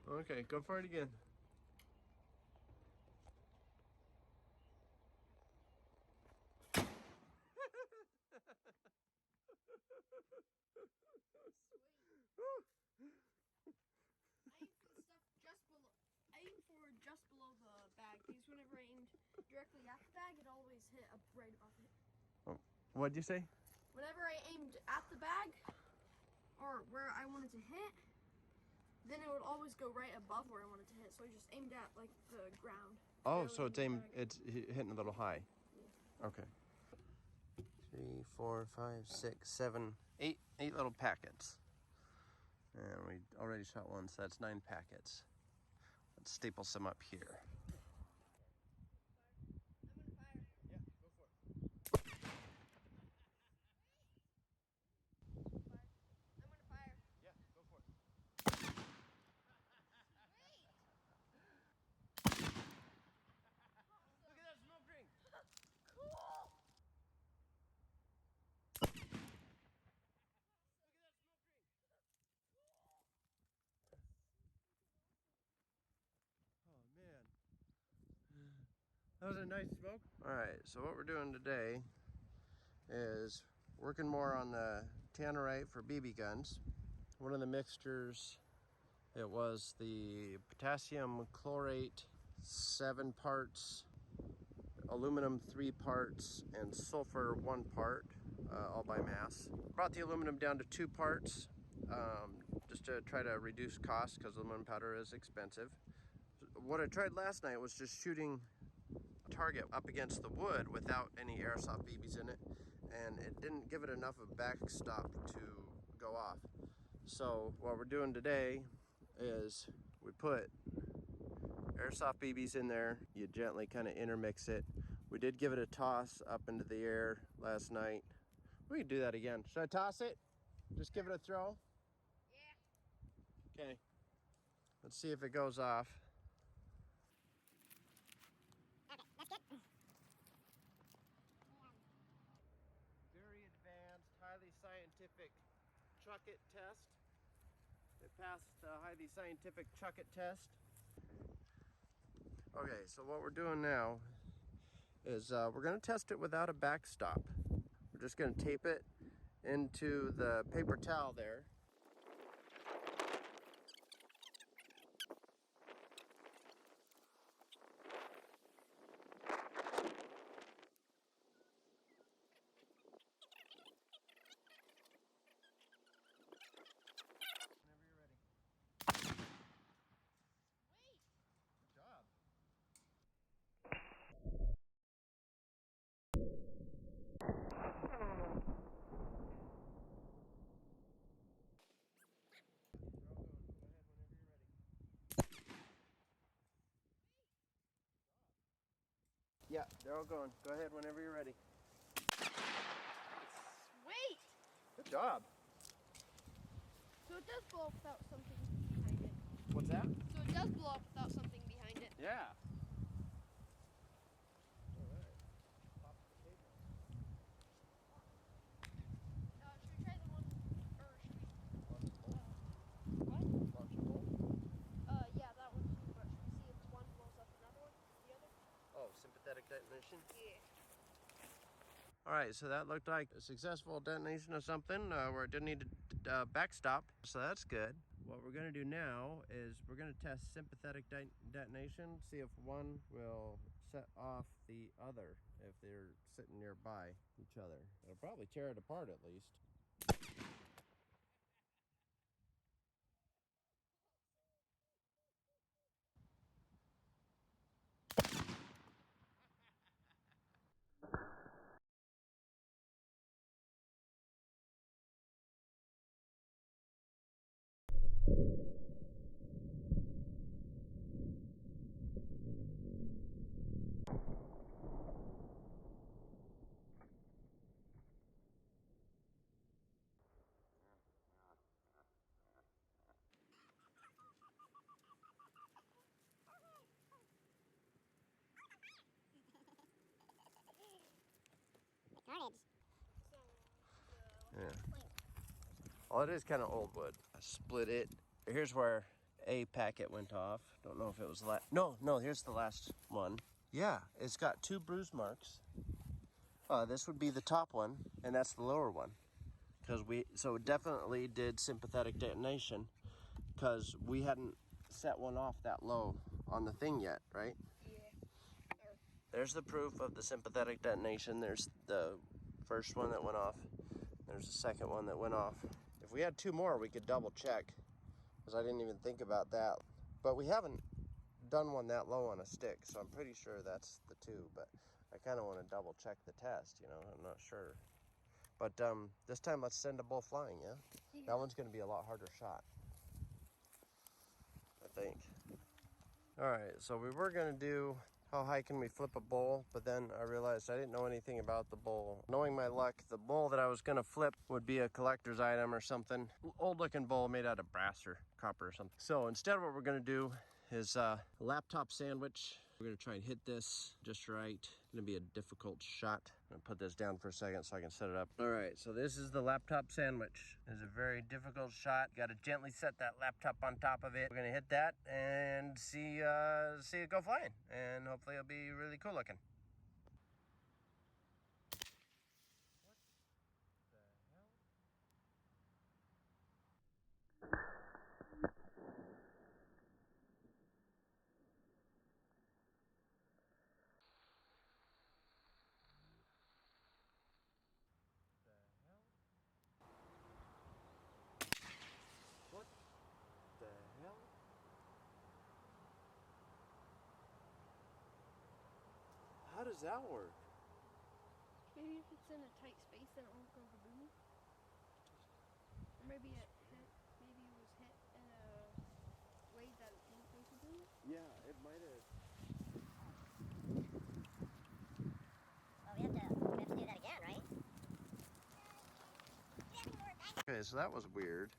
Okay, go for it again. Aim for just below the bag, because whenever I aimed directly at the bag, it always hit up right above it. Oh, what'd you say? Whenever I aimed at the bag, or where I wanted to hit, then it would always go right above where I wanted to hit. So I just aimed at like the ground. Oh, so it's hitting a little high. Yeah. Okay. 3, 4, 5, 6, 7, 8 little packets. And we already shot one, so that's 9 packets. Let's staple some up here. I'm gonna fire. Yeah, go for it. I'm gonna fire. Yeah, go for it. Wait! Look at that smoke ring. Cool! Look at that smoke ring. Oh man. That was a nice smoke. All right, so what we're doing today is working more on the Tannerite for BB guns. One of the mixtures, it was the potassium chlorate 7 parts, aluminum 3 parts, and sulfur 1 part, all by mass. Brought the aluminum down to 2 parts, just to try to reduce costs because aluminum powder is expensive. What I tried last night was just shooting a target up against the wood without any airsoft BBs in it, and it didn't give it enough of a backstop to go off. So what we're doing today is we put airsoft BBs in there. You gently kind of intermix it. We did give it a toss up into the air last night. We can do that again. Should I toss it? Just give it a throw? Yeah. Okay. Let's see if it goes off. Okay, that's good. Very advanced, highly scientific chuck it test. It passed the highly scientific chuck it test. Okay, so what we're doing now is we're going to test it without a backstop. We're just going to tape it into the paper towel there. Whenever you're ready. Wait! Good job. Yeah, they're all going. Go ahead whenever you're ready. Wait! Good job. So it does blow up without something behind it. What's that? So it does blow up without something behind it. Yeah. All right. Pop the table. Should we try the one, or should we, Launch a bolt. what? Launch a bolt. Yeah, that one too, but should we see if one blows up another one, the other? Oh, sympathetic detonation. Yeah. All right, so that looked like a successful detonation of something where it didn't need a backstop. So that's good. What we're going to do now is we're going to test sympathetic detonation, see if one will set off the other if they're sitting nearby each other. It'll probably tear it apart at least. Carnage. Yeah. Well, it is kind of old wood. I split it. Here's where A packet went off. Don't know if it was no, here's the last one. Yeah, it's got 2 bruise marks. This would be the top one, and that's the lower one. So it definitely did sympathetic detonation, because we hadn't set one off that low on the thing yet, right? Yeah. There's the proof of the sympathetic detonation. There's the first one that went off. There's the second one that went off. If we had 2 more, we could double check, because I didn't even think about that. But we haven't done one that low on a stick, so I'm pretty sure that's the 2, but I kind of want to double check the test, you know, I'm not sure. But this time let's send a bull flying, yeah? That one's going to be a lot harder shot, I think. All right, so we were going to do how high can we flip a bull, but then I realized I didn't know anything about the bull. Knowing my luck, the bull that I was going to flip would be a collector's item or something. Old looking bull made out of brass or copper or something. So instead what we're going to do is a laptop sandwich. We're going to try and hit this just right. It's going to be a difficult shot. I'm going to put this down for a second so I can set it up. All right, so this is the laptop sandwich. It's a very difficult shot. Got to gently set that laptop on top of it. We're going to hit that and see it go flying. And hopefully it'll be really cool looking. What the hell? What the hell? How does that work? Maybe if it's in a tight space, then it won't go kaboom. Or maybe it was hit in a way that it won't go kaboom. Yeah, it might have. Well, we have to do that again, right? Okay, so that was weird.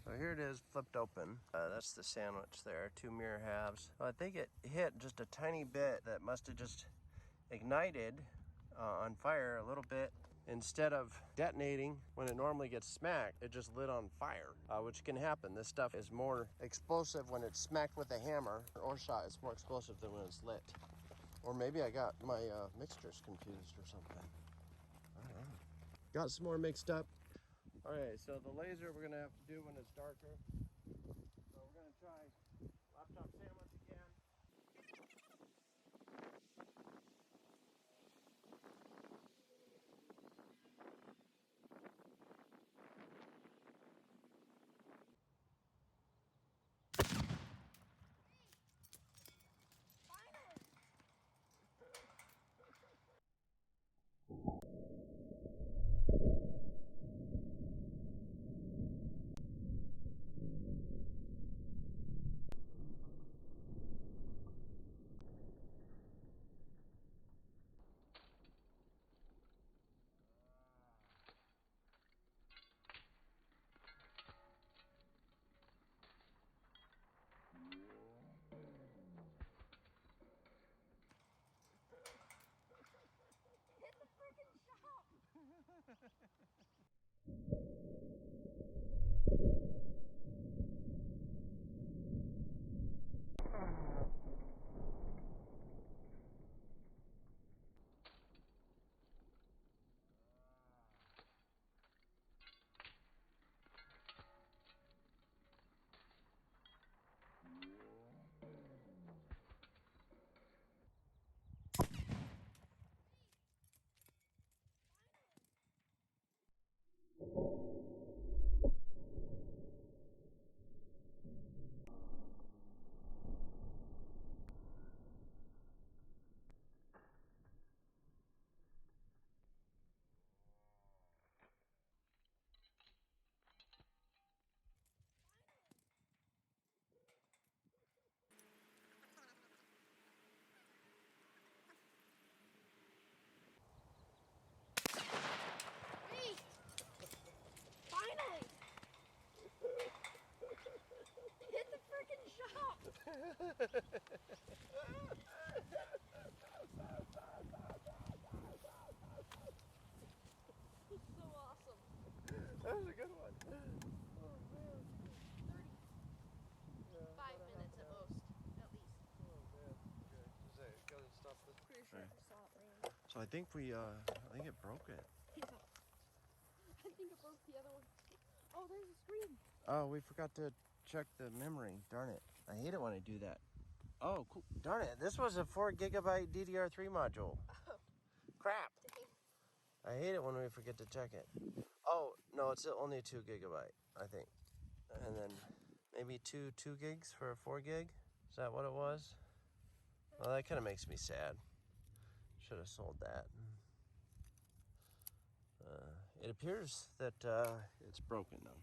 So here it is, flipped open. That's the sandwich there, 2 mirror halves. I think it hit just a tiny bit that must have just ignited on fire a little bit. Instead of detonating when it normally gets smacked, it just lit on fire, which can happen. This stuff is more explosive when it's smacked with a hammer or shot. It's more explosive than when it's lit. Or maybe I got my mixtures confused or something. I don't know. Got some more mixed up. All right, so the laser we're gonna have to do when it's darker. So we're gonna try laptop sandwich again. Hit the freaking shop! Wait! Finally! Hit the freaking shop! So awesome. That was a good one. Oh man, 30. Yeah. So I think it broke it. Yeah. I think it broke the other one. Oh, there's a screen. Oh, we forgot to check the memory. Darn it. I hate it when I do that. Oh, cool. Darn it. This was a 4 gigabyte DDR3 module. Oh, Crap. dang. I hate it when we forget to check it. Oh, no, it's only a 2 gigabyte, I think. And then maybe two gigs for a 4 gig. Is that what it was? Well, that kind of makes me sad. Should have sold that. It appears that it's broken though.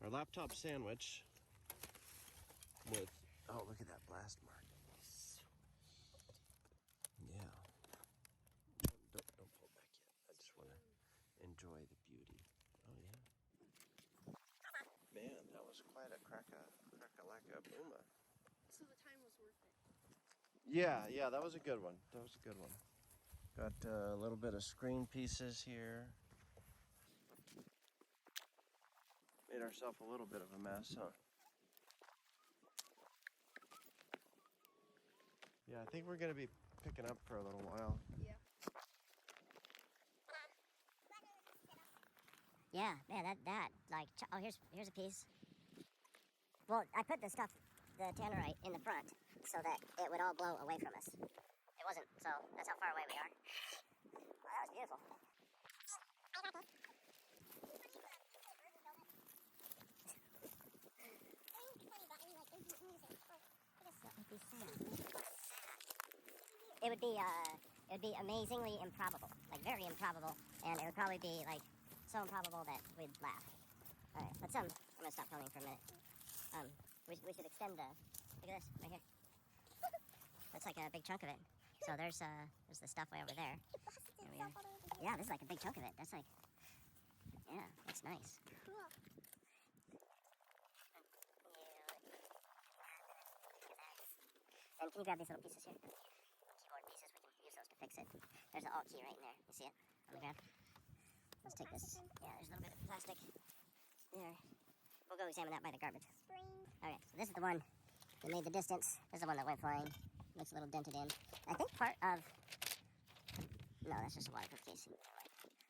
Our laptop sandwich with, oh, look at that blast mark. Yeah. Don't pull back yet. I just want to enjoy the beauty. Oh yeah. Man, that was quite a crack-a-lacka booma. So the time was worth it. Yeah, that was a good one. Got a little bit of screen pieces here. Made ourselves a little bit of a mess, huh? Yeah, I think we're gonna be picking up for a little while. Yeah. Yeah, that, like, oh, here's a piece. Well, I put the Tannerite in the front so that it would all blow away from us. It wasn't, so that's how far away we are. Wow, that was beautiful. It would be amazingly improbable, like very improbable, and it would probably be like so improbable that we'd laugh. All right, I'm gonna stop filming for a minute. We should extend the, look at this right here. That's like a big chunk of it. So there's the stuff way over there. There we are. Yeah, this is like a big chunk of it. That's like, yeah, that's nice. Cool. And can you grab these little pieces here? Keyboard pieces, we can use those to fix it. There's the alt key right in there. You see it on the ground? Let's take this. Yeah, there's a little bit of plastic there. We'll go examine that by the garbage. Alright, so this is the one that made the distance. This is the one that went flying. Looks a little dented in. I think part of... No, that's just a waterproof casing.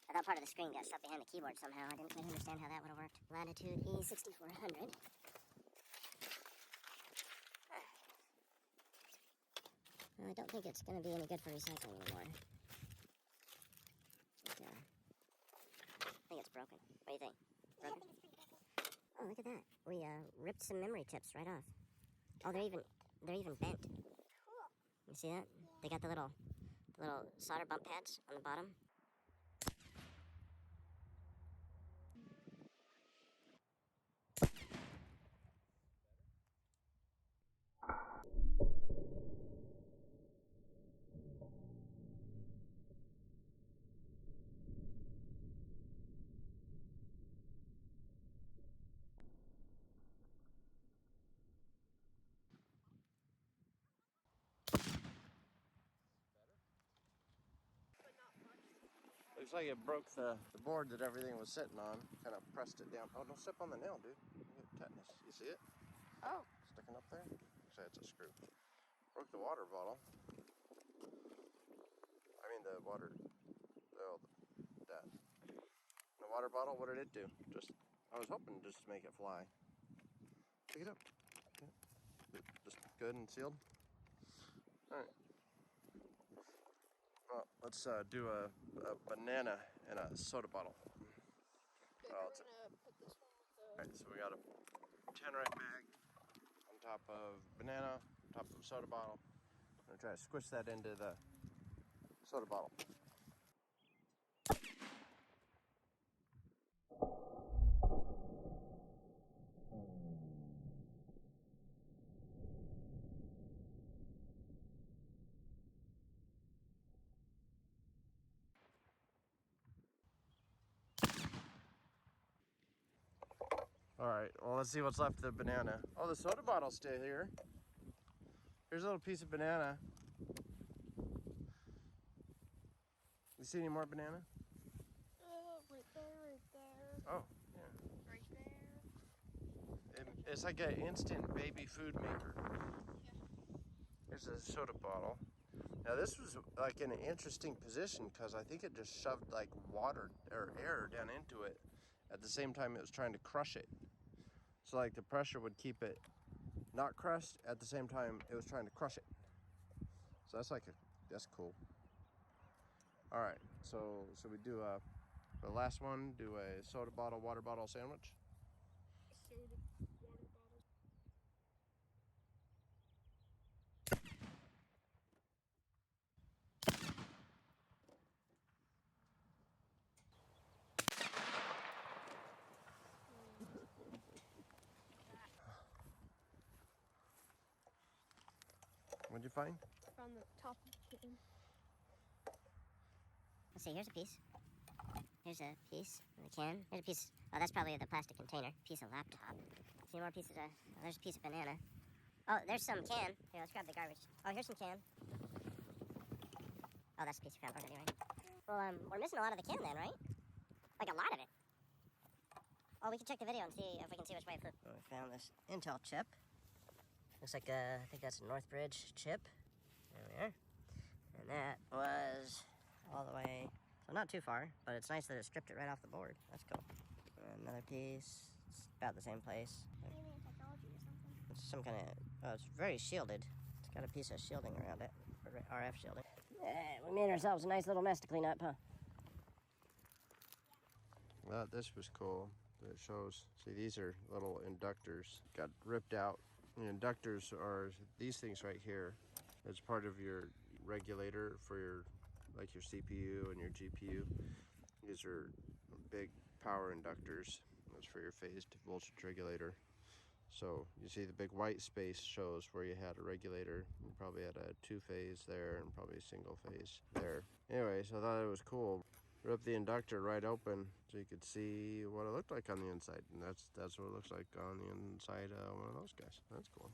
I thought part of the screen got stuck behind the keyboard somehow. I didn't quite understand how that would have worked. Latitude E6400. Well, I don't think it's going to be any good for recycling anymore. But, I think it's broken. What do you think? Broken? Oh, look at that. We ripped some memory chips right off. Oh, they're even bent. Cool. You see that? Yeah. They got the little solder bump pads on the bottom. Looks like it broke the board that everything was sitting on. Kind of pressed it down. Oh, don't step on the nail, dude. You get tetanus. You see it? Oh. Sticking up there? Say it's a screw. Broke the water bottle. I mean the water. Oh, that. The water bottle. What did it do? I was hoping just to make it fly. Pick it up. Yeah. Just good and sealed. All right. Well, let's do a banana in a soda bottle. Okay, we're gonna put this one with the... Alright, so we got a Tannerite bag on top of banana, on top of a soda bottle. I'm gonna try to squish that into the soda bottle. Alright, well, let's see what's left of the banana. Oh, the soda bottle's still here. Here's a little piece of banana. You see any more banana? Right there. Oh, yeah. Right there. It's like an instant baby food maker. Yeah. Here's a soda bottle. Now this was like in an interesting position because I think it just shoved like water or air down into it at the same time it was trying to crush it. So like the pressure would keep it not crushed at the same time it was trying to crush it. So that's cool. All right, so should we do the last one, do a soda bottle, water bottle sandwich? Soda, water bottle. What'd you find? Found the top of the can. Let's see, here's a piece. Here's a piece of the can. Here's a piece. Oh, that's probably the plastic container. Piece of laptop. A few more pieces of. Oh, there's a piece of banana. Oh, there's some can. Here, let's grab the garbage. Oh, here's some can. Oh, that's a piece of crap already, right? Well, we're missing a lot of the can then, right? Like a lot of it. Oh, we can check the video and see if we can see which way it flew. Oh, we found this Intel chip. Looks like I think that's a Northbridge chip. There we are. And that was all the way, so not too far, but it's nice that it stripped it right off the board. That's cool. Another piece. It's about the same place. Alien technology or something. It's some kind of, oh, it's very shielded. It's got a piece of shielding around it, RF shielding. We made ourselves a nice little mess to clean up, huh? Well, this was cool. It shows, see, these are little inductors. Got ripped out. The inductors are these things right here. It's part of your regulator for your, like your CPU and your GPU. These are big power inductors. That's for your phased voltage regulator. So you see the big white space shows where you had a regulator. You probably had a 2-phase there and probably a single phase there. Anyway, so I thought it was cool. Ripped the inductor right open so you could see what it looked like on the inside. And that's what it looks like on the inside of one of those guys. That's cool.